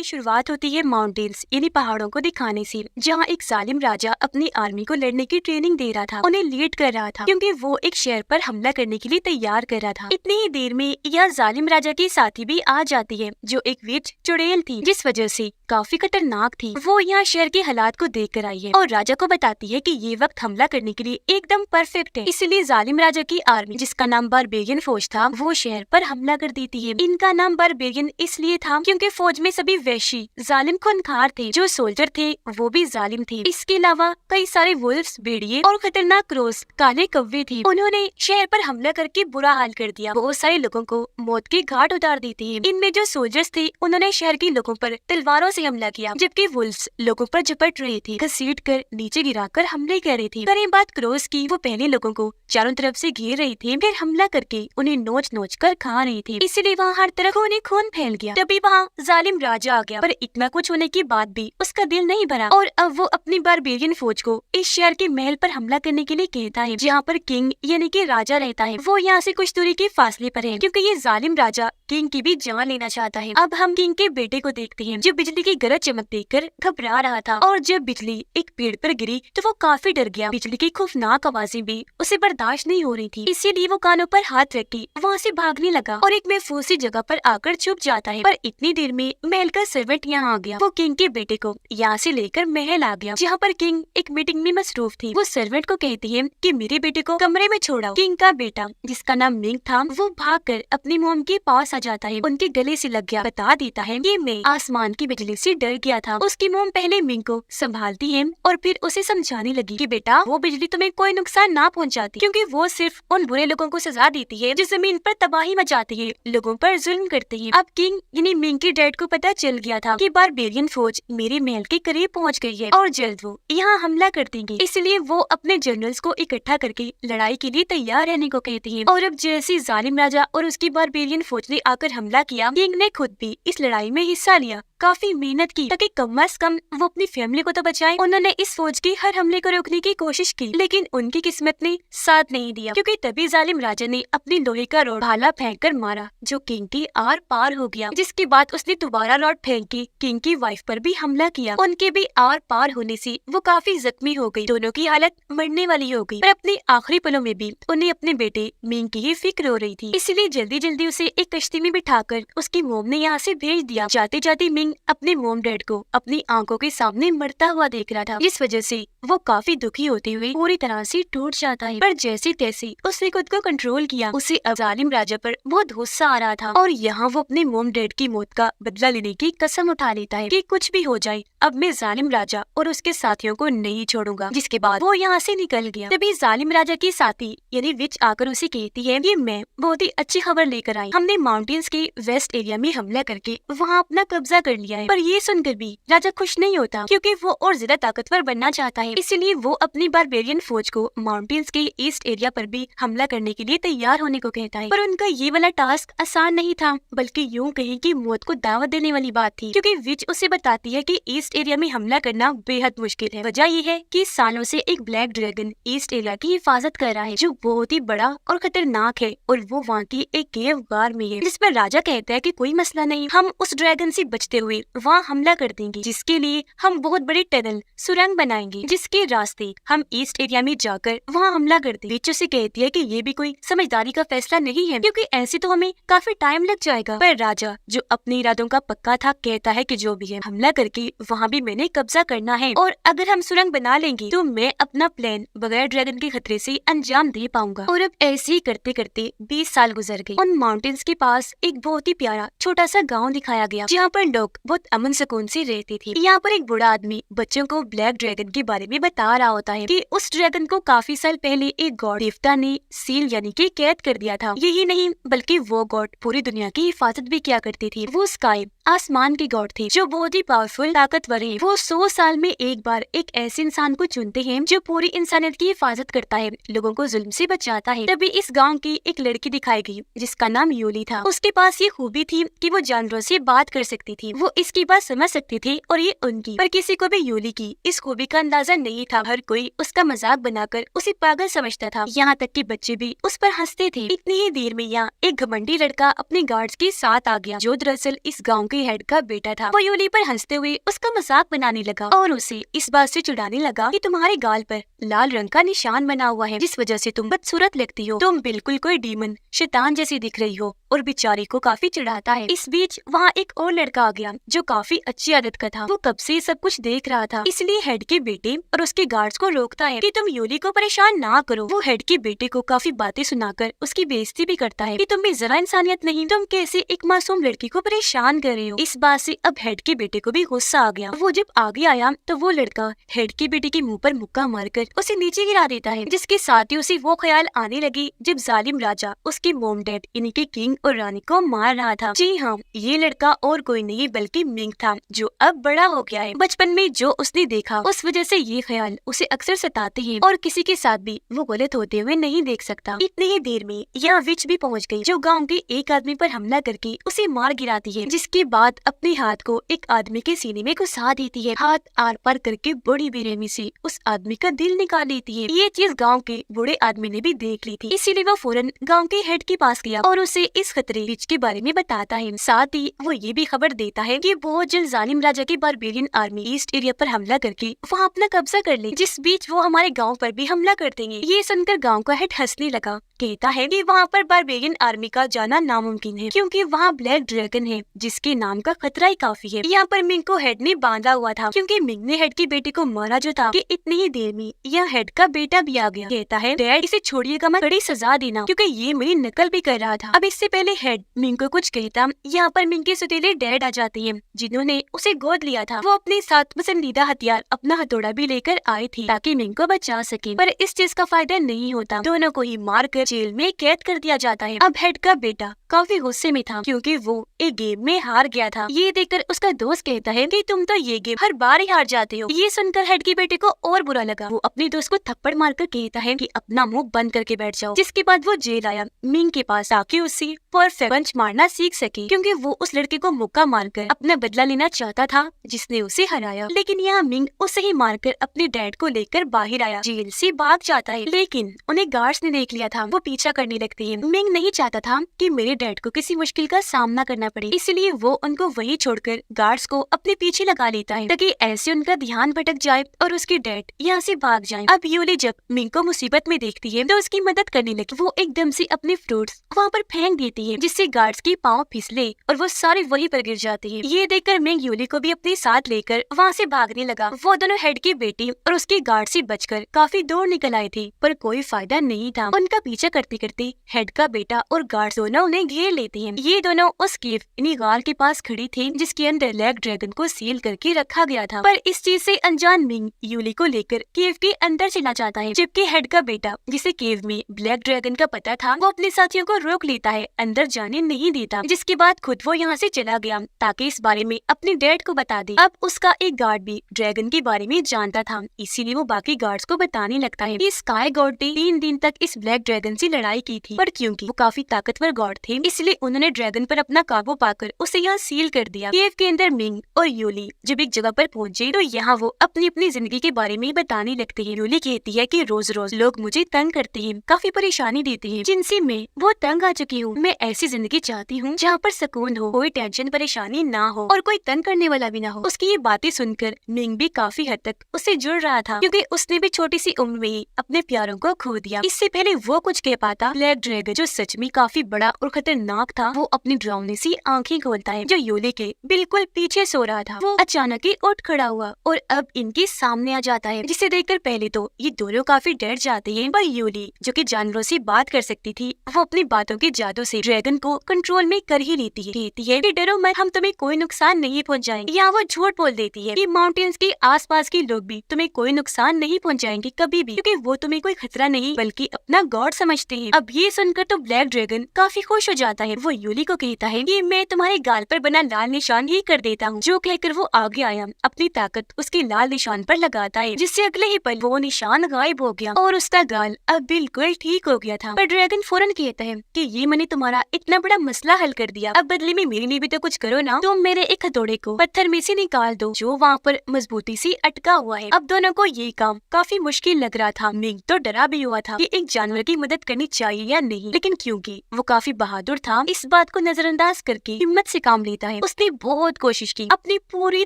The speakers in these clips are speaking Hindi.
की शुरुआत होती है माउंटेन्स यानी पहाड़ों को दिखाने से, जहाँ एक जालिम राजा अपनी आर्मी को लड़ने की ट्रेनिंग दे रहा था, उन्हें लीड कर रहा था क्योंकि वो एक शहर पर हमला करने के लिए तैयार कर रहा था। इतनी ही देर में यह जालिम राजा की साथी भी आ जाती है जो एक वीर चुड़ैल थी, जिस वजह से काफी खतरनाक थी। वो यहाँ शहर के हालात को देख कर आई है और राजा को बताती है कि ये वक्त हमला करने के लिए एकदम परफेक्ट है। इसलिए जालिम राजा की आर्मी, जिसका नाम बारबेरियन फौज था, वो शहर पर हमला कर देती है। इनका नाम बारबेरियन इसलिए था क्योंकि फौज में सभी वैशी जालिम खूनखार थे। जो सोल्जर थे वो भी जालिम थे। इसके अलावा कई सारे वुल्फ्स, भेड़िए और खतरनाक क्रोस, काले कौवे थे। उन्होंने शहर पर हमला करके बुरा हाल कर दिया। बहुत सारे लोगों को मौत के घाट उतार देते हैं। इनमें जो सोल्जर्स थे उन्होंने शहर के लोगों पर तलवारों से हमला किया, जबकि वुल्फ्स लोगों पर झपट रहे थे, घसीट कर नीचे गिराकर हमले कर रहे थे। करें बात क्रोस की, वो पहले लोगों को चारों तरफ से घेर रहे थे, फिर हमला करके उन्हें नोच नोच कर खा रहे थे। इसीलिए वहाँ हर तरफ खून फैल गया। तभी वहाँ जालिम राजा आ गया, पर इतना कुछ होने के बाद भी उसका दिल नहीं भरा और अब वो अपनी बारबेरियन फौज को इस शहर के महल पर हमला करने के लिए कहता है, जहाँ पर किंग यानी कि राजा रहता है। वो यहाँ से कुछ दूरी के फासले पर है, क्योंकि ये जालिम राजा किंग की भी जान लेना चाहता है। अब हम किंग के बेटे को देखते हैं, जो बिजली की गरज चमक देखकर घबरा रहा था, और जब बिजली एक पेड़ पर गिरी तो वो काफी डर गया। बिजली की खौफनाक आवाजें भी उसे बर्दाश्त नहीं हो रही थी, इसीलिए वो कानों पर हाथ रख के वहाँ से भागने लगा और एक महफूज सी जगह पर आकर छुप जाता है। पर इतनी देर में महल का सर्वेंट यहाँ आ गया। वो किंग के बेटे को यहाँ से लेकर महल आ गया, जहाँ पर किंग एक मीटिंग में मसरूफ थी। वो सर्वेंट को कहती है कि मेरे बेटे को कमरे में छोड़ाओ। किंग का बेटा, जिसका नाम मिंग था, वो भागकर अपनी मोम के पास आ जाता है, उनके गले से लग गया, बता देता है कि मैं आसमान की बिजली से डर गया था। उसकी मोम पहले मिंग को संभालती है और फिर उसे समझाने लगी कि बेटा, वो बिजली तुम्हें कोई नुकसान ना पहुंचाती, क्योंकि वो सिर्फ उन बुरे लोगों को सजा देती है जो जमीन पर तबाही मचाते हैं, लोगों पर जुल्म करते हैं। अब किंग यानी मिंग के डैड को पता चल गया था कि बारबेरियन फौज मेरे महल के करीब पहुंच गई है और जल्द वो यहाँ हमला कर देंगे। इसलिए वो अपने जनरल्स को इकट्ठा करके लड़ाई के लिए तैयार रहने को कहते हैं। और अब जैसे जालिम राजा और उसकी बारबेरियन फौज ने आकर हमला किया, किंग ने खुद भी इस लड़ाई में हिस्सा लिया, काफी मेहनत की ताकि कम से कम वो अपनी फैमिली को तो बचाए। उन्होंने इस फौज की हर हमले को रोकने की कोशिश की, लेकिन उनकी किस्मत ने साथ नहीं दिया, क्योंकि तभी जालिम राजा ने अपनी लोहे का रॉड भाला फेंक कर मारा, जो किंग की आर पार हो गया। जिसके बाद उसने दोबारा रॉड फेंक के किंग की वाइफ पर भी हमला किया। उनके भी आर पार होने से वो काफी जख्मी हो गई। दोनों की हालत मरने वाली हो गई, पर अपने आखिरी पलों में भी उन्हें अपने बेटे मिंग की ही फिक्र हो रही थी। इसलिए जल्दी जल्दी उसे एक कश्ती में बिठाकर उसकी मोम ने यहाँ से भेज दिया। जाते जाते मिंग अपने मोम डैड को अपनी आंखों के सामने मरता हुआ देख रहा था, जिस वजह से वो काफी दुखी होते हुए पूरी तरह से टूट जाता है। पर जैसे तैसे उसने खुद को कंट्रोल किया। उसे अब जालिम राजा पर बहुत गुस्सा आ रहा था और यहाँ वो अपने मोम डैड की मौत का बदला लेने की कसम उठा लेता है कि कुछ भी हो जाए, अब मैं जालिम राजा और उसके साथियों को नहीं छोड़ूंगा। जिसके बाद वो यहाँ से निकल गया। तभी जालिम राजा की साथी यानी विच आकर उसे कहती है कि मैं बहुत ही अच्छी खबर लेकर आई, हमने माउंटेन्स के वेस्ट एरिया में हमला करके वहाँ अपना कब्जा कर लिया है। पर ये सुनकर भी राजा खुश नहीं होता, क्योंकि वो और ज्यादा ताकतवर बनना चाहता है। इसीलिए वो अपनी बारबेरियन फौज को माउंटेन्स के ईस्ट एरिया पर भी हमला करने के लिए तैयार होने को कहता है। पर उनका ये वाला टास्क आसान नहीं था, बल्कि यूँ कहें कि मौत को दावत देने वाली बात थी, क्योंकि विच उसे बताती है कि ईस्ट एरिया में हमला करना बेहद मुश्किल है। वजह ये है कि सालों से एक ब्लैक ड्रैगन ईस्ट एरिया की हिफाजत कर रहा है, जो बहुत ही बड़ा और खतरनाक है, और वो वहाँ की एक केव गार में है। जिस पर राजा कहता है कि कोई मसला नहीं, हम उस ड्रैगन से बचते हुए वहाँ हमला कर देंगे, जिसके लिए हम बहुत बड़ी टनल सुरंग बनाएंगे, जिसके रास्ते हम ईस्ट एरिया में जाकर वहाँ हमला कर देंगे। विच उसे कहती है कि ये भी कोई समझदारी का फैसला नहीं है, क्योंकि ऐसे तो हमें काफी टाइम लग जाएगा। पर राजा, जो अपने इरादों का पक्का था, कहता है कि जो भी है हमला करके वहाँ भी मैंने कब्जा करना है, और अगर हम सुरंग बना लेंगे तो मैं अपना प्लान बगैर ड्रैगन के खतरे से अंजाम दे पाऊंगा। और अब ऐसे ही करते करते 20 साल गुजर गए। उन माउंटेन्स के पास एक बहुत ही प्यारा छोटा सा गाँव दिखाया गया, जहाँ पर लोग बहुत अमन सुकून से रहते थे। यहाँ पर एक बूढ़ा आदमी बच्चों को ब्लैक ड्रैगन के बारे में बता रहा होता है कि उस ड्रैगन को काफी साल पहले एक गॉड देवता ने सील यानी कि कैद कर दिया था। यही नहीं, बल्कि वो गॉड पूरी दुनिया की हिफाजत भी किया करते थे। वो स्काई आसमान के गॉड थे, जो बहुत ही पावरफुल ताकतवर है। वो 100 साल में एक बार एक ऐसे इंसान को चुनते हैं जो पूरी इंसानियत की हिफाजत करता है, लोगों को जुल्म से बचाता है। तभी इस गांव की एक लड़की दिखाई गई, जिसका नाम यूली था। उसके पास ये खूबी थी कि वो जानवरों से बात कर सकती थी, वो इसकी बात समझ सकती थी और ये उनकी। पर किसी को भी यूली की इस खूबी का अंदाजा नहीं था। हर कोई उसका मजाक बनाकर उसे पागल समझता था, यहाँ तक कि बच्चे भी उस पर हंसते थे। इतनी ही देर में यहाँ एक घमंडी लड़का अपने गार्ड्स के साथ आ गया, जो दरअसल इस गांव के हेड का बेटा था। वो यूली पर हंसते हुए उसका मजाक बनाने लगा और उसे इस बात से चिढ़ाने लगा कि तुम्हारे गाल पर लाल रंग का निशान बना हुआ है, जिस वजह से तुम बदसूरत लगती हो। तुम बिल्कुल कोई डीमन शैतान जैसी दिख रही हो। और बेचारी को काफी चिढ़ाता है। इस बीच वहाँ एक और लड़का आ गया जो काफी अच्छी आदत का था। वो कब से सब कुछ देख रहा था, इसलिए हेड के बेटे और उसके गार्ड्स को रोकता है कि तुम यूली को परेशान ना करो। वो हेड के बेटे को काफी बातें सुनाकर उसकी बेइज्जती भी करता है कि तुम में जरा इंसानियत नहीं, तुम कैसे एक मासूम लड़की को परेशान कर रहे हो। इस बात से अब हेड के बेटे को भी गुस्सा आ गया। वो जब आगे आया तो वो लड़का हेड के बेटे के मुंह पर मुक्का मारकर उसे नीचे गिरा देता है, जिसके साथ ही उसे वो ख्याल आने लगी जब जालिम राजा उसके मोम डैड यानी कि किंग और रानी को मार रहा था। जी हाँ, ये लड़का और कोई नहीं बल्कि मिंग था, जो अब बड़ा हो गया है। बचपन में जो उसने देखा उस वजह से ये ख्याल उसे अक्सर सताते हैं और किसी के साथ भी वो गलत होते हुए नहीं देख सकता। इतनी ही देर में यहाँ विच भी पहुँच गई, जो गाँव के एक आदमी पर हमला करके उसे मार गिराती है, जिसके बाद अपने हाथ को एक आदमी के सीने में घुसा देती है। हाथ आर पार करके बड़ी बेरहमी से उस आदमी का दिल निकाल लेती है। ये चीज गाँव के बूढ़े आदमी ने भी देख ली थी, इसीलिए वो फौरन गाँव के हेड के पास गया और उसे इस खतरे विच के बारे में बताता है। साथ ही वो ये भी खबर देता है कि बहुत जल्द जालिम राजा की बारबेरियन आर्मी ईस्ट एरिया पर हमला करके वहाँ अपना कब्जा कर ले, जिस बीच वो हमारे गांव पर भी हमला कर देंगे। ये सुनकर गांव का हेड हंसने लगा, कहता है कि वहाँ पर बारबेरियन आर्मी का जाना नामुमकिन है, क्योंकि वहाँ ब्लैक ड्रैगन है, जिसके नाम का खतरा ही काफी है। यहाँ पर मिंग को हेड ने बांधा हुआ था, क्योंकि मिंग ने हेड के बेटे को मारा जो था कि इतनी ही देर में यह हेड का बेटा भी आ गया। कहता है, डैड इसे छोड़िएगा मत, बड़ी सजा देना, क्योंकि ये मेरी नकल भी कर रहा था। अब इससे पहले हेड मिंग को कुछ कहता, यहाँ पर मिंग के सौतेले डैड आ जाते हैं, जिन्होंने उसे गोद लिया था। वो अपने साथ पसंदीदा हथियार अपना हथौड़ा भी लेकर आए थे ताकि मिंग को बचा सके, पर इस चीज का फायदा नहीं होता। दोनों को ही मार कर जेल में कैद कर दिया जाता है। अब हेड का बेटा काफी गुस्से में था, क्योंकि वो एक गेम में हार गया था। ये देखकर उसका दोस्त कहता है कि तुम तो ये गेम हर बार ही हार जाते हो। ये सुनकर हेड के बेटे को और बुरा लगा। वो अपने दोस्त को थप्पड़ मारकर कहता है कि अपना मुंह बंद करके बैठ जाओ। जिसके बाद वो जेल आया मिंग के पास, ताकि उसे परफेक्ट पंच मारना सीख सके, क्योंकि वो उस लड़के को मुक्का मारकर अपना बदला लेना चाहता था जिसने उसे हराया। लेकिन यहाँ मिंग उसे ही मारकर अपने डैड को लेकर बाहर आया, जेल से भाग जाता है। लेकिन उन्हें गार्ड्स ने देख लिया था, वो पीछा करने लगते हैं। मिंग नहीं चाहता था कि मेरे डैड को किसी मुश्किल का सामना करना पड़े, इसलिए वो उनको वहीं छोड़कर गार्ड्स को अपने पीछे लगा लेता है, ताकि ऐसे उनका ध्यान भटक जाए और उसके डैड यहाँ से भाग जाए। अब यूली जब मिंग को मुसीबत में देखती है तो उसकी मदद करने लगी। वो एकदम से अपने फ्रूट्स वहाँ पर फेंक देती है, जिससे गार्ड्स की पाँव फिसले और वो सारे वहीं पर गिर जाते हैं। ये देखकर मिंग यूली को भी अपने साथ लेकर वहाँ से भागने लगा। वो दोनों हेड की बेटी और उसके गार्ड से बचकर काफी दूर निकल आए थे, पर कोई फायदा नहीं था। उनका पीछा करते करते हेड का बेटा और गार्ड दोनों उन्हें घेर लेते हैं। ये दोनों उस केव यानी गार के पास खड़ी थी, जिसके अंदर ब्लैक ड्रैगन को सील करके रखा गया था। पर इस चीज से अनजान मिंग यूली को लेकर केव के अंदर चला जाता है, जबकि हेड का बेटा, जिसे केव में ब्लैक ड्रैगन का पता था, वो अपने साथियों को रोक लेता है, अंदर जाने नहीं देता। जिसके बाद खुद वो यहाँ से चला गया ताकि इस बारे में अपने डैड को बता दे। अब उसका एक गार्ड भी ड्रैगन के बारे में जानता था, इसीलिए वो बाकी गार्ड्स को बताने लगता है कि स्काई गॉड ने 3 दिन तक इस ब्लैक ड्रैगन से लड़ाई की थी, पर क्योंकि वो काफी ताकतवर गॉड थे, इसलिए उन्होंने ड्रैगन पर अपना काबू पाकर उसे यहाँ सील कर दिया। केव के अंदर मिंग और यूली जब एक जगह पर पहुँचे तो यहाँ वो अपनी अपनी जिंदगी के बारे में बताने लगते हैं। यूली कहती है कि रोज रोज लोग मुझे तंग करते हैं, काफी परेशानी देते हैं, जिनसे मैं बहुत तंग आ चुकी हूँ। मैं ऐसी जिंदगी चाहती हूँ जहाँ पर सुकून हो, कोई टेंशन परेशानी ना हो और कोई तंग करने वाला भी ना हो। उसकी ये बातें सुनकर मिंग भी काफी हद तक उससे जुड़ रहा था, क्योंकि उसने भी छोटी सी उम्र में ही अपने प्यारों को खो दिया। इससे पहले वो कुछ कह पाता, ब्लैक ड्रैगन जो सच में काफी बड़ा और खतरनाक था, वो अपनी डरावनी सी आंखें खोलता है, जो यूली के बिल्कुल पीछे सो रहा था। वो अचानक ही उठ खड़ा हुआ और अब इनके सामने आ जाता है, जिसे देखकर पहले तो ये दोनों काफी डर जाते हैं, पर यूली जो कि जानवरों से बात कर सकती थी, वो अपनी बातों के जादू से ड्रैगन को कंट्रोल में कर ही लेती है। कहती है कि डरो मत, हम तुम्हें कोई नुकसान नहीं पहुंचाएंगे। या वो झूठ बोल देती है कि माउंटेन्स के आसपास के लोग भी तुम्हें कोई नुकसान नहीं पहुंचाएंगे कभी भी, क्योंकि वो तुम्हें कोई खतरा नहीं बल्कि अपना गॉड समझते हैं। अब ये सुनकर तो ब्लैक ड्रैगन काफी खुश हो जाता है। वो यूली को कहता है कि मैं तुम्हारे गाल पर बना लाल निशान ही कर देता हूँ। जो कहकर वो आगे आया, अपनी ताकत उसके लाल निशान पर लगाता है, जिससे अगले ही पल वो निशान गायब हो गया और उसका गाल अब बिल्कुल ठीक हो गया था। पर ड्रैगन फौरन कहता है कि ये मैंने तुम्हारा इतना बड़ा मसला हल कर दिया, अब बदले में मेरे लिए भी तो कुछ करो ना। तुम मेरे एक हथौड़े को पत्थर में से निकाल दो जो वहाँ पर मजबूती से अटका हुआ है। अब दोनों को ये काम काफी मुश्किल लग रहा था। मिंग तो डरा भी हुआ था कि एक जानवर की मदद करनी चाहिए या नहीं, लेकिन क्योंकि वो काफी बहादुर था, इस बात को नजरअंदाज करके हिम्मत से काम लेता है। है। उसने बहुत कोशिश की, अपनी पूरी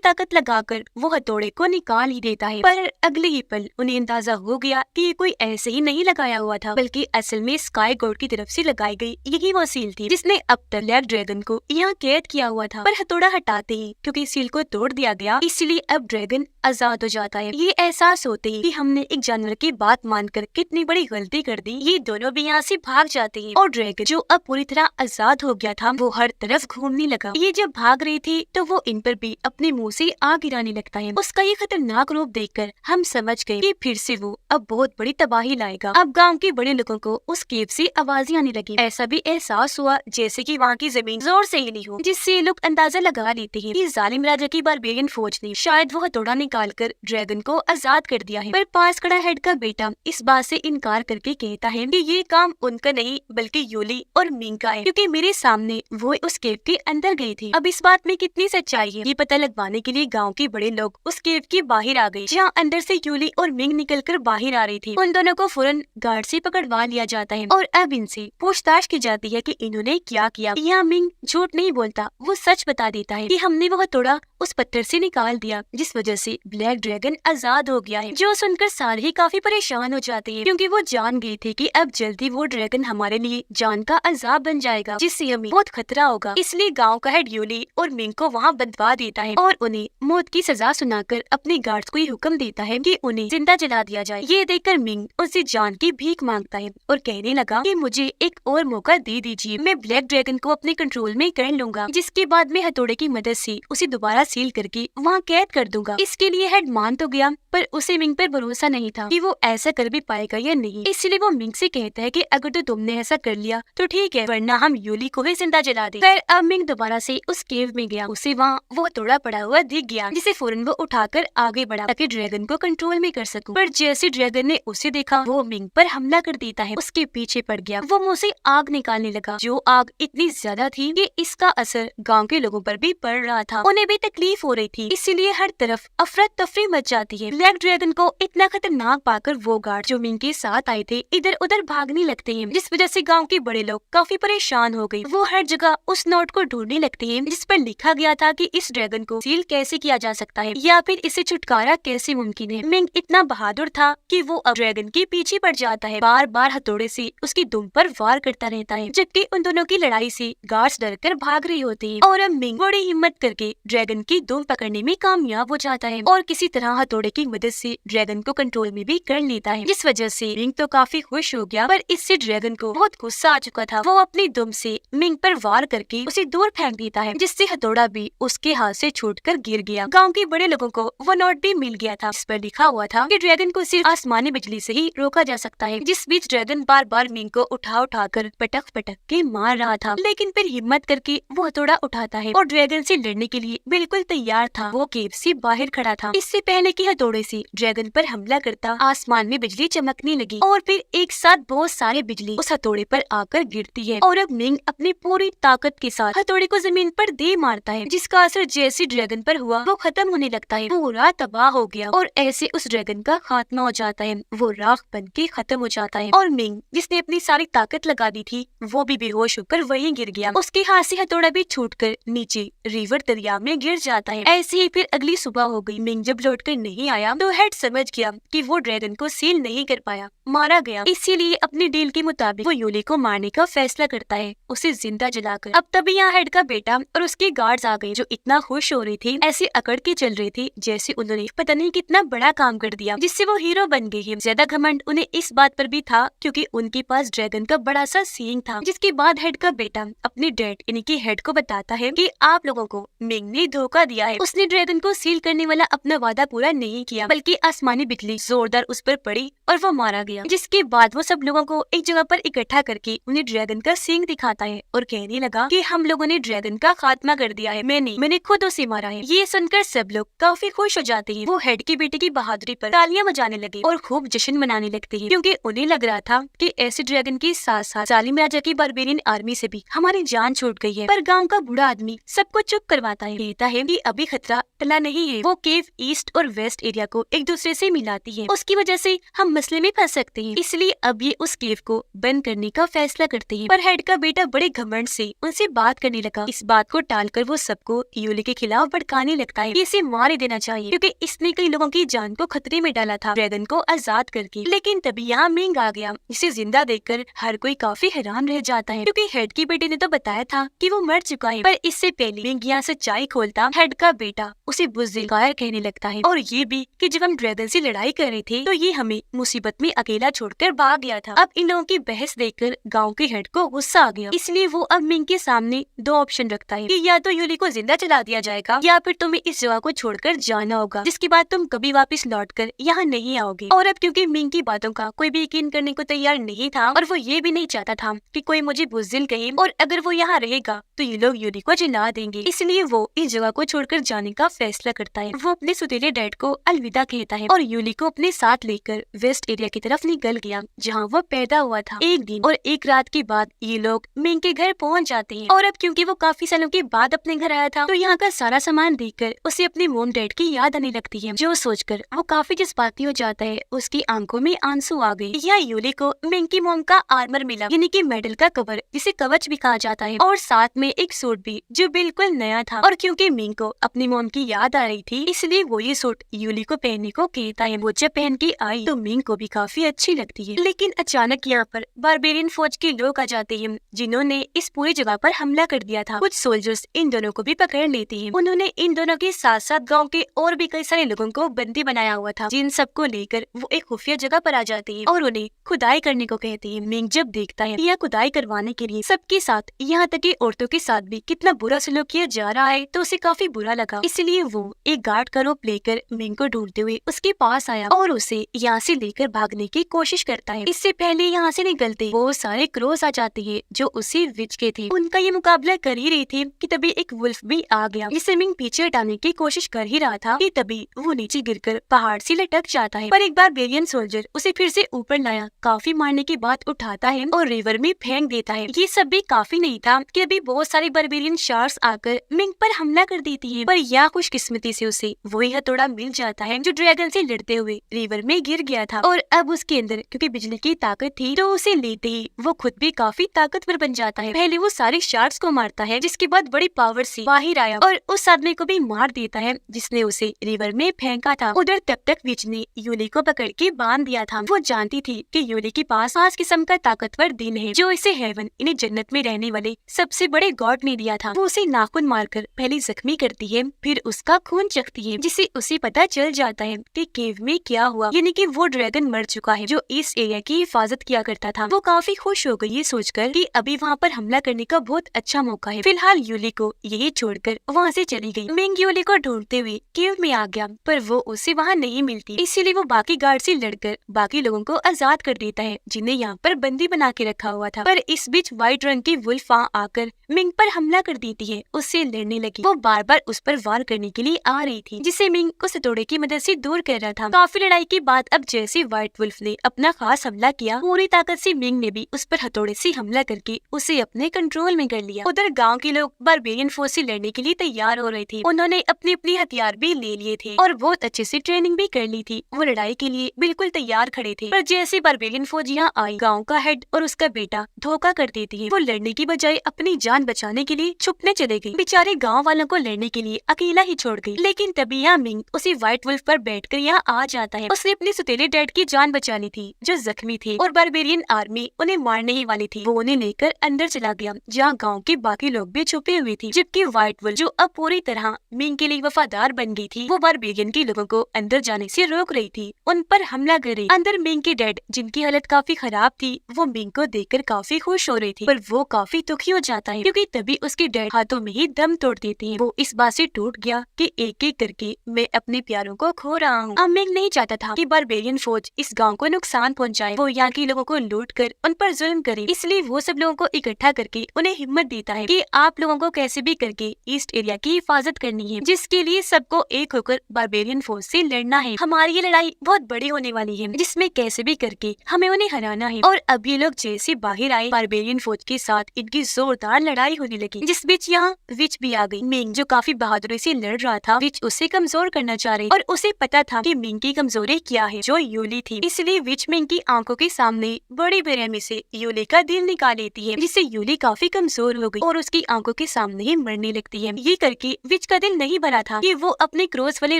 ताकत लगाकर वो हथौड़े को निकाल ही देता है, पर अगले ही पल उन्हें अंदाजा हो गया कि ये कोई ऐसे ही नहीं लगाया हुआ था, बल्कि असल में स्काई गॉड की तरफ से लगाई गई यही वो सील थी जिसने अब तक ब्लैक ड्रैगन को यहाँ कैद किया हुआ था। पर हथौड़ा हटाते ही क्योंकि सील को तोड़ दिया गया, इसलिए अब ड्रैगन आजाद हो जाता है। ये एहसास होते ही कि हमने एक जानवर की बात मानकर कितनी बड़ी गलती कर दी, ये दोनों भी यहाँ से भाग जाते हैं और ड्रैगन जो अब पूरी तरह आजाद हो गया था वो हर तरफ घूमने लगा। ये जब भाग रही थी तो वो इन पर भी अपने मुंह से आग गिराने लगता है। उसका ये खतरनाक रूप देखकर हम समझ गए कि फिर से वो अब बहुत बड़ी तबाही लाएगा। अब गांव के बड़े लोगों को उस केव से आवाजें आने लगी। ऐसा भी एहसास हुआ जैसे कि वहाँ की जमीन जोर से हिली हो, जिससे लोग अंदाजा लगा लेते हैं कि जालिम राजा की बारबेरियन फौज ने शायद वो हथौड़ा निकालकर ड्रैगन को आजाद कर दिया है। पर पास खड़ा हेड का बेटा इस बात से इनकार करके कहता है कि ये काम उनका नहीं बल्कि यूली और मिंग का है, क्योंकि मेरे सामने वो उस केव के अंदर गई थी। अब इस बात में कितनी सच्चाई है ये पता लगवाने के लिए गाँव के बड़े लोग उस केव के बाहर आ गए, जहाँ अंदर से यूली और मिंग निकलकर बाहर आ रही थी। उन दोनों को फौरन गार्ड से पकड़वा लिया जाता है और अब इनसे पूछताछ की जाती है कि इन्होंने क्या किया। यहाँ मिंग झूठ नहीं बोलता, वो सच बता देता है कि हमने वो हथौड़ा उस पत्थर से निकाल दिया जिस वजह से ब्लैक ड्रैगन आजाद हो गया है। जो सुनकर सारे ही काफी परेशान हो जाते हैं, क्योंकि वो जान गए थे कि अब जल्दी वो ड्रैगन हमारे लिए जान का अजाब बन जाएगा, जिससे हमें बहुत खतरा होगा। इसलिए गांव का हेड यूली और मिंग को वहाँ बंधवा देता है और उन्हें मौत की सजा सुनाकर अपने गार्ड्स को ये हुक्म देता है कि उन्हें जिंदा जला दिया जाए। ये देखकर मिंग उससे जान की भीख मांगता है और कहने लगा कि मुझे एक और मौका दे दीजिए, मैं ब्लैक ड्रैगन को अपने कंट्रोल में कर लूंगा, जिसके बाद मैं हथौड़े की मदद से उसे दोबारा सील करके वहाँ कैद कर दूंगा। इसके लिए हेड मान तो गया, पर उसे मिंग पर भरोसा नहीं था कि वो ऐसा कर भी पाएगा या नहीं। इसलिए वो मिंग से कहता है कि अगर तो तुमने ऐसा कर लिया तो ठीक है, वरना हम यूली को ही जिंदा जला दे। फिर अब मिंग दोबारा से उस केव में गया, उसे वहाँ वो हथौड़ा पड़ा हुआ दिख गया, जिसे फौरन वो उठाकर आगे बढ़ा ताकि ड्रैगन को कंट्रोल में कर सकूं। पर जैसे ड्रैगन ने उसे देखा वो मिंग पर हमला कर देता है, उसके पीछे पड़ गया। वो मुंह से आग निकालने लगा, जो आग इतनी ज्यादा थी कि इसका असर गाँव के लोगों पर भी पड़ रहा था। उन्हें भी तकलीफ हो रही थी, इसीलिए हर तरफ अफरा तफरी मच जाती है। ब्लैक ड्रैगन को इतना खतरनाक पाकर वो गार्ड जो मिंग के साथ आए थे इधर उधर भागने लगते हैं, जिस वजह से गांव के बड़े लोग काफी परेशान हो गए। वो हर जगह उस नोट को ढूंढने लगते हैं जिस पर लिखा गया था कि इस ड्रैगन को सील कैसे किया जा सकता है या फिर इसे छुटकारा कैसे मुमकिन है। मिंग इतना बहादुर था कि वो अब ड्रैगन के पीछे पड़ जाता है, बार बार हथौड़े से उसकी दुम पर वार करता रहता है, जबकि उन दोनों की लड़ाई से गार्ड्स डरकर भाग रही होती है। और अब मिंग बड़ी हिम्मत करके ड्रैगन की दुम पकड़ने में कामयाब हो जाता है और किसी तरह हथौड़े की मदद से ड्रैगन को कंट्रोल में भी कर लेता है, जिस वजह से मिंग तो काफी खुश हो गया। पर इससे ड्रैगन को बहुत गुस्सा आ चुका था। वो अपनी दुम से मिंग पर वार करके उसे दूर फेंक देता है, जिससे हथौड़ा भी उसके हाथ से छूटकर गिर गया। गांव के बड़े लोगों को वो नोट भी मिल गया था, जिस पर लिखा हुआ था कि ड्रैगन को सिर्फ आसमानी बिजली से ही रोका जा सकता है। जिस बीच ड्रैगन बार बार मिंग को उठा कर पटक पटक के मार रहा था, लेकिन फिर हिम्मत करके वो हथौड़ा उठाता है और ड्रैगन से लड़ने के लिए बिल्कुल तैयार था। वो केव से बाहर खड़ा था। इससे पहले कि हथौड़े से ड्रैगन पर हमला करता, आसमान में बिजली चमकने लगी और फिर एक साथ बहुत सारे बिजली उस हथौड़े पर आकर गिरती है। और अब मिंग अपनी पूरी ताकत के साथ हथौड़े को जमीन पर दे मारता है, जिसका असर जैसे ड्रैगन पर हुआ वो खत्म होने लगता है। पूरा तबाह हो गया और ऐसे उस ड्रैगन का खात्मा हो जाता है। वो राख बन के खत्म हो जाता है और मिंग जिसने अपनी सारी ताकत लगा दी थी वो भी बेहोश होकर वहीं गिर गया। उसके हाथ से हथौड़ा भी छूटकर नीचे रिवर दरिया में गिर जाता है। ऐसे ही फिर अगली सुबह हो गई। मिंग जब लौटकर नहीं आया तो हेड समझ गया कि वो ड्रैगन को सील नहीं कर पाया, मारा गया। इसीलिए अपनी डील के मुताबिक वो यूली को मारने का फैसला करता है, उसे जिंदा जलाकर। अब तभी यहाँ हेड का बेटा और उसके गार्ड्स आ गए, जो इतना खुश हो रही थी, ऐसे अकड़ के चल रही थी जैसे उन्होंने पता नहीं कितना बड़ा काम कर दिया, जिससे वो हीरो बन गए हैं। ज्यादा घमंड उन्हें इस बात पर भी था क्योंकि उनके पास ड्रैगन का बड़ा सा सींग था। जिसके बाद हेड का बेटा अपने डैड यानी कि हेड को बताता है कि आप लोगों को मिंग ने धोखा दिया है। उसने ड्रैगन को सील करने वाला अपना वादा पूरा नहीं किया, बल्कि आसमानी बिजली जोरदार उस पर पड़ी और वो मारा गया। जिसके बाद वो सब लोगों को एक जगह पर इकट्ठा करके उन्हें ड्रैगन का सींग दिखाता है और कहने लगा कि हम लोगों ने ड्रैगन का खात्मा कर दिया है, मैंने खुद उसे मारा है। ये सुनकर सब लोग काफी खुश हो जाते हैं। वो हेड के बेटे की बहादुरी पर तालियां बजाने लगे और खूब जश्न मनाने लगते हैं, क्योंकि उन्हें लग रहा था कि ऐसे ड्रैगन के साथ साथ जालिम राजा की बारबेरियन आर्मी से भी हमारी जान छूट गई है। पर गाँव का बूढ़ा आदमी सबको चुप करवाता है, कहता है कि अभी खतरा टला नहीं है। वो केव ईस्ट और वेस्ट एरिया एरिया को एक दूसरे से मिलाती है, उसकी वजह से हम मसले में फंस सकते हैं। इसलिए अब ये उस केव को बंद करने का फैसला करते हैं। पर हेड का बेटा बड़े घमंड से उनसे बात करने लगा। इस बात को टालकर वो सबको यूली के खिलाफ भड़काने लगता है। इसे मार ही देना चाहिए क्योंकि इसने कई लोगों की जान को खतरे में डाला था ड्रैगन को आजाद करके। लेकिन तभी यहाँ मिंग आ गया। इसे जिंदा देखकर हर कोई काफी हैरान रह जाता है क्योंकि हेड के बेटे ने तो बताया था कि वो मर चुका है। पर इससे पहले मिंग यहाँ सच्चाई खोलता हेड का बेटा उसे बुज़दिल कायर कहने लगता है और ये भी कि जब हम ड्रैगन से लड़ाई कर रहे थे तो ये हमें मुसीबत में अकेला छोड़कर भाग गया था। अब इन लोगों की बहस देखकर गांव के हेड को गुस्सा आ गया। इसलिए वो अब मिंग के सामने दो ऑप्शन रखता है कि या तो यूली को जिंदा चला दिया जाएगा या फिर तुम्हें इस जगह को छोड़कर जाना होगा, जिसके बाद तुम कभी वापस लौटकर यहाँ नहीं आओगे। और अब क्योंकि मिंग की बातों का कोई भी यकीन करने को तैयार नहीं था और वो ये भी नहीं चाहता था कि कोई मुझे बुज़दिल कहे और अगर वो यहाँ रहेगा तो ये लोग यूली को जला देंगे, इसलिए वो इस जगह को छोड़कर जाने का फैसला करता है। वो अपने सुतीले डैड को अलविदा कहता है और यूली को अपने साथ लेकर वेस्ट एरिया की तरफ निकल गया जहाँ वो पैदा हुआ था। एक दिन और एक रात के बाद ये लोग मिंग के घर पहुँच जाते हैं और अब क्योंकि वो काफी सालों के बाद अपने घर आया था तो यहाँ का सारा सामान देखकर उसे अपने मोम डैड की याद आने लगती है, जो सोचकर वो काफी जज्बाती हो जाता है। उसकी आंखों में आंसू आ गए। यहाँ यूली को मिंग की मोम का आर्मर मिला, यानी कि मेडल का कवर जिसे कवच भी कहा जाता है, और साथ में एक सूट भी जो बिल्कुल नया था। और क्योंकि मिंग को अपनी मोम की याद आ रही थी इसलिए वो ये सूट यूली को पहनने को कहता है। वो जब पहन के आई तो मिंग को भी काफी अच्छी लगती है। लेकिन अचानक यहाँ पर बारबेरियन फौज के लोग आ जाते हैं जिन्होंने इस पूरी जगह पर हमला कर दिया था। कुछ सोल्जर्स इन दोनों को भी पकड़ लेते हैं। उन्होंने इन दोनों के साथ साथ गांव के और भी कई सारे लोगों को बंदी बनाया हुआ था, जिन सबको लेकर वो एक खुफिया जगह पर आ जाते हैं और उन्हें खुदाई करने को कहते हैं। मिंग जब देखता है यह खुदाई करवाने के लिए सबके साथ यहाँ तक कि औरतों के साथ भी कितना बुरा सलूक किया जा रहा है तो उसे काफी बुरा लगा। इसलिए वो एक गार्ड का रूप लेकर मिंग को ढूंढते हुए उसके पास आया और उसे यहाँ से लेकर भागने की कोशिश करता है। इससे पहले यहाँ से निकलते वो सारे क्रोस आ जाते हैं जो उसी विच के थे। उनका ये मुकाबला कर ही रही थी कि तभी एक वुल्फ भी आ गया, जिसे मिंग पीछे हटाने की कोशिश कर ही रहा था कि तभी वो नीचे गिरकर पहाड़ से लटक जाता है। पर एक बार बेरियन सोल्जर उसे फिर से ऊपर लाया, काफी मारने के बाद उठाता है और रिवर में फेंक देता है। ये सब भी काफी नहीं था कि अभी बहुत सारे बारबेरियन शार्क्स आकर मिंग पर हमला कर देती है। पर यह खुशकिस्मती से उसे वही हथौड़ा मिल जाता है जो ड्रैगन से लड़ते हुए रिवर में गिर गया था और अब उसके अंदर क्योंकि बिजली की ताकत थी तो उसे लेते ही वो खुद भी काफी ताकतवर बन जाता है। पहले वो सारे शार्क्स को मारता है जिसके बाद बड़ी पावर से बाहर आया और उस आदमी को भी मार देता है जिसने उसे रिवर में फेंका था। उधर तब तक विच ने यूली को पकड़ के बांध दिया था। वो जानती थी कि यूली के पास खास किस्म का ताकतवर दिन है जो इसे हेवन इन्हें जन्नत में रहने वाले सबसे बड़े गॉड ने दिया था। वो उसे नाखून मारकर पहले जख्मी करती है फिर उसका खून चखती है, जिससे उसे पता चल जाता है कि केव में क्या हुआ, यानी कि वो ड्रैगन मर चुका है जो इस एरिया की हिफाजत किया करता था। वो काफी खुश हो गई ये सोचकर कि अभी वहाँ पर हमला करने का बहुत अच्छा मौका है। फिलहाल यूली को यही छोड़कर वहाँ से चली गई। मिंग यूली को ढूंढते हुए केव में आ गया पर वो उसे वहाँ नहीं मिलती, इसीलिए वो बाकी गार्ड से लड़कर बाकी लोगों को आजाद कर देता है जिन्हें यहाँ पर बंदी बना के रखा हुआ था। पर इस बीच व्हाइट रंग की वुल्फ आकर मिंग पर हमला कर देती है, उससे लड़ने लगी। वो बार बार उस पर वार करने के लिए आ रही थी जिसे मिंग को हथौड़े की मदद से दूर कर रहा था। काफी लड़ाई के बाद अब जैसे व्हाइट वुल्फ ने अपना खास हमला किया पूरी ताकत से मिंग ने भी उस पर हथौड़े से हमला करके उसे अपने कंट्रोल में कर लिया। उधर गांव के लोग बारबेरियन फोर्स से लड़ने के लिए तैयार हो रहे थे। उन्होंने अपने अपने हथियार भी ले लिए थे और बहुत अच्छे से ट्रेनिंग भी कर ली थी। वो लड़ाई के लिए बिल्कुल तैयार खड़े थे। पर जैसे बारबेरियन फौज यहाँ आई गाँव का हेड और उसका बेटा धोखा कर देती है। वो लड़ने की बजाय अपनी जान बचाने के लिए छुपने चले गई। बेचारे गाँव वालों को लड़ने के लिए अकेला ही छोड़ गई। लेकिन तभी यहाँ मिंग उसी व्हाइट वुल्फ पर बैठकर यहाँ आ जाता है। उसने अपने सुतेले डैड की जान बचा ली थी जो जख्मी थे और बारबेरियन आर्मी उन्हें मारने ही वाली थी। वो उन्हें लेकर अंदर चला गया जहाँ गाँव के बाकी लोग भी छुपे हुए थे। जबकि व्हाइट वुल्फ जो अब पूरी तरह मिंग के लिए वफादार बन गई थी वो बारबेरियन के लोगों को अंदर जाने से रोक रही थी, उन पर हमला कर रही। अंदर मिंग के डैड जिनकी हालत काफी खराब थी वो मिंग को देखकर काफी खुश हो रही थी। पर वो काफी दुखी हो जाता है क्योंकि तभी उसके डैड हाथों में ही दम तोड़ देते हैं। वो इस बात से टूट गया कि एक एक करके मैं अपने प्यारों को खो रहा हूँ। अब मिंग नहीं चाहता था कि बारबेरियन फौज इस गांव को नुकसान पहुंचाए। वो यहाँ के लोगों को लूट कर उन पर जुल्म करे, इसलिए वो सब लोगों को इकट्ठा करके उन्हें हिम्मत देता है कि आप लोगों को कैसे भी करके ईस्ट एरिया की हिफाजत करनी है, जिसके लिए सबको एक होकर बारबेरियन फौज से लड़ना है। हमारी ये लड़ाई बहुत बड़ी होने वाली है जिसमें कैसे भी करके हमें उन्हें हराना है। और अब ये लोग जैसे बाहर आए बारबेरियन फौज के साथ इनकी जोरदार लड़ाई होने लगी, जिस बीच यहाँ विच भी आ गई। मिंग जो काफी बहादुरी से लड़ रहा था विच उसे कमजोर करना चाह रही और उसे पता था कि मिंग की कमजोरी क्या है, जो यूली थी। इसलिए विच मिंग की आंखों के सामने बड़ी बेरहमी से यूली का दिल निकाल लेती है, जिससे यूली काफी कमजोर हो गई और उसकी आंखों के सामने ही मरने लगती है। ये करके विच का दिल नहीं भरा था कि वो अपने क्रोध वाले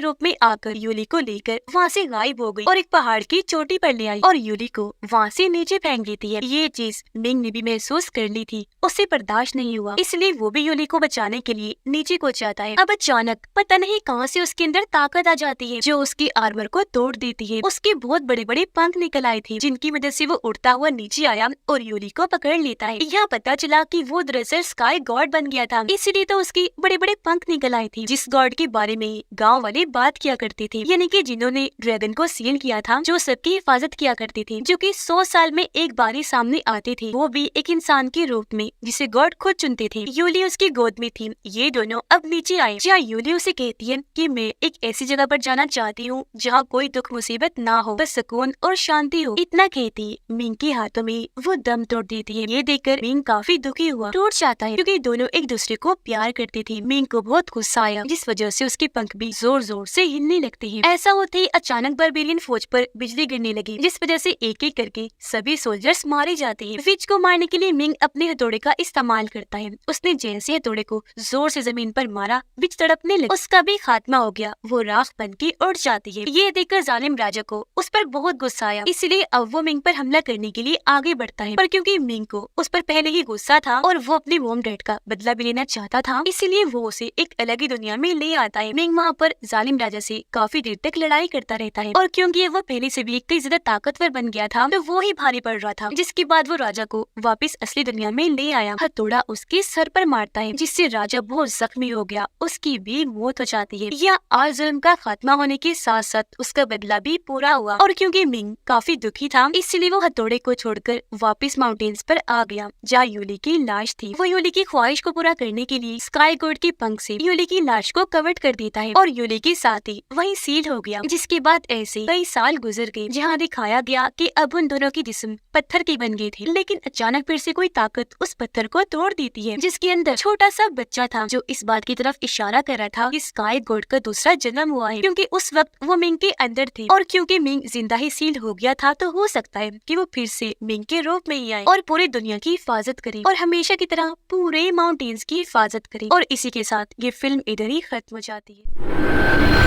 रूप में आकर यूली को लेकर वहाँ से गायब हो गई और एक पहाड़ की चोटी पर ले आई और यूली को वहाँ से नीचे फेंक देती है। ये चीज मिंग ने भी महसूस कर ली थी, उससे बर्दाश्त नहीं हुआ, इसलिए वो भी यूली को बचाने के लिए नीचे को जाता है। अब अचानक पता नहीं कहाँ से उसके अंदर ताकत आ जाती है जो उसकी आर्मर को तोड़ देती है। उसके बहुत बड़े बड़े पंख निकल आए थे, जिनकी वजह से वो उड़ता हुआ नीचे आया और यूली को पकड़ लेता है। यहाँ पता चला कि वो दरअसल स्काई गॉड बन गया था, इसलिए तो उसके बड़े बड़े पंख निकल आए थे, जिस गॉड के बारे में गाँव वाले बात किया करते थे, यानी कि जिन्होंने ड्रैगन को सील किया था, जो सबकी हिफाजत किया करते थे, जो कि 100 साल में एक बार ही सामने आते थे, वो भी एक इंसान के रूप में, जिसे गॉड खुद चुनते थे। यूली उसकी गोद में थी। ये दोनों अब नीचे आए, जहाँ यूली उसे कहती है कि मैं एक ऐसी जगह पर जाना चाहती हूँ जहाँ कोई दुख मुसीबत ना हो, बस सुकून और शांति हो। इतना कहती मिंग के हाथों में वो दम तोड़ देती है। ये देखकर मिंग काफी दुखी हुआ, टूट जाता है, क्योंकि दोनों एक दूसरे को प्यार करते थे। मिंग को बहुत गुस्सा आया, जिस वजह से उसके पंख भी जोर जोर से हिलने लगते हैं। ऐसा होते ही अचानक बारबेरियन फौज पर बिजली गिरने लगी, जिस वजह से एक एक करके सभी सोल्जर्स मारे जाते हैं। विच को मारने के लिए मिंग अपने हथौड़े का इस्तेमाल करता है। उसने जैसे हथौड़े को जोर से जमीन पर मारा, विच तड़पने लगा, उसका भी खात्मा हो गया, वो राख बन के उड़ जाती है। ये देखकर जालिम राजा को उस पर बहुत गुस्सा आया, इसलिए अब वो मिंग पर हमला करने के लिए आगे बढ़ता है। पर क्योंकि मिंग को उस पर पहले ही गुस्सा था और वो अपने मॉम डैड का बदला भी लेना चाहता था, इसीलिए वो उसे एक अलग ही दुनिया में ले आता है। मिंग वहाँ पर जालिम राजा से काफी देर तक लड़ाई करता रहता है और क्योंकि वो पहले से भी कई ज्यादा ताकतवर बन गया था, तो वो ही भारी पड़ रहा था, जिसके बाद वो राजा को वापस असली दुनिया में ले आया। हथौड़ा उसके सर पर मारता है, जिससे राजा बहुत जख्मी हो गया, उसकी भी मौत हो जाती है। यह आज जुल्म का खात्मा होने के साथ साथ उसका बदला भी पूरा हुआ और क्योंकि मिंग काफी दुखी था, इसलिए वो हथौड़े को छोड़कर वापस माउंटेन्स पर आ गया, जहाँ यूली की लाश थी। वो यूली की ख्वाहिश को पूरा करने के लिए स्काई गॉड के पंख से यूली की लाश को कवर कर देता है और यूली के साथ ही वही सील हो गया। जिसके बाद ऐसे कई साल गुजर गए, जहाँ दिखाया गया कि अब उन दोनों की जिस्म पत्थर के बन गए थे, लेकिन अचानक फिर से कोई ताकत उस पत्थर को तोड़ देती है, जिसके अंदर छोटा सा बच्चा था, जो इस बात की तरफ इशारा कर रहा था कि स्काई गॉड का दूसरा जन्म हुआ है, क्योंकि उस वक्त वो मिंग के अंदर थे और क्योंकि मिंग जिंदा ही सील हो गया था, तो हो सकता है कि वो फिर से मिंग के रूप में ही आए और पूरी दुनिया की हिफाजत करे और हमेशा की तरह पूरे माउंटेन्स की हिफाजत करे। और इसी के साथ ये फिल्म इधर ही खत्म हो जाती है।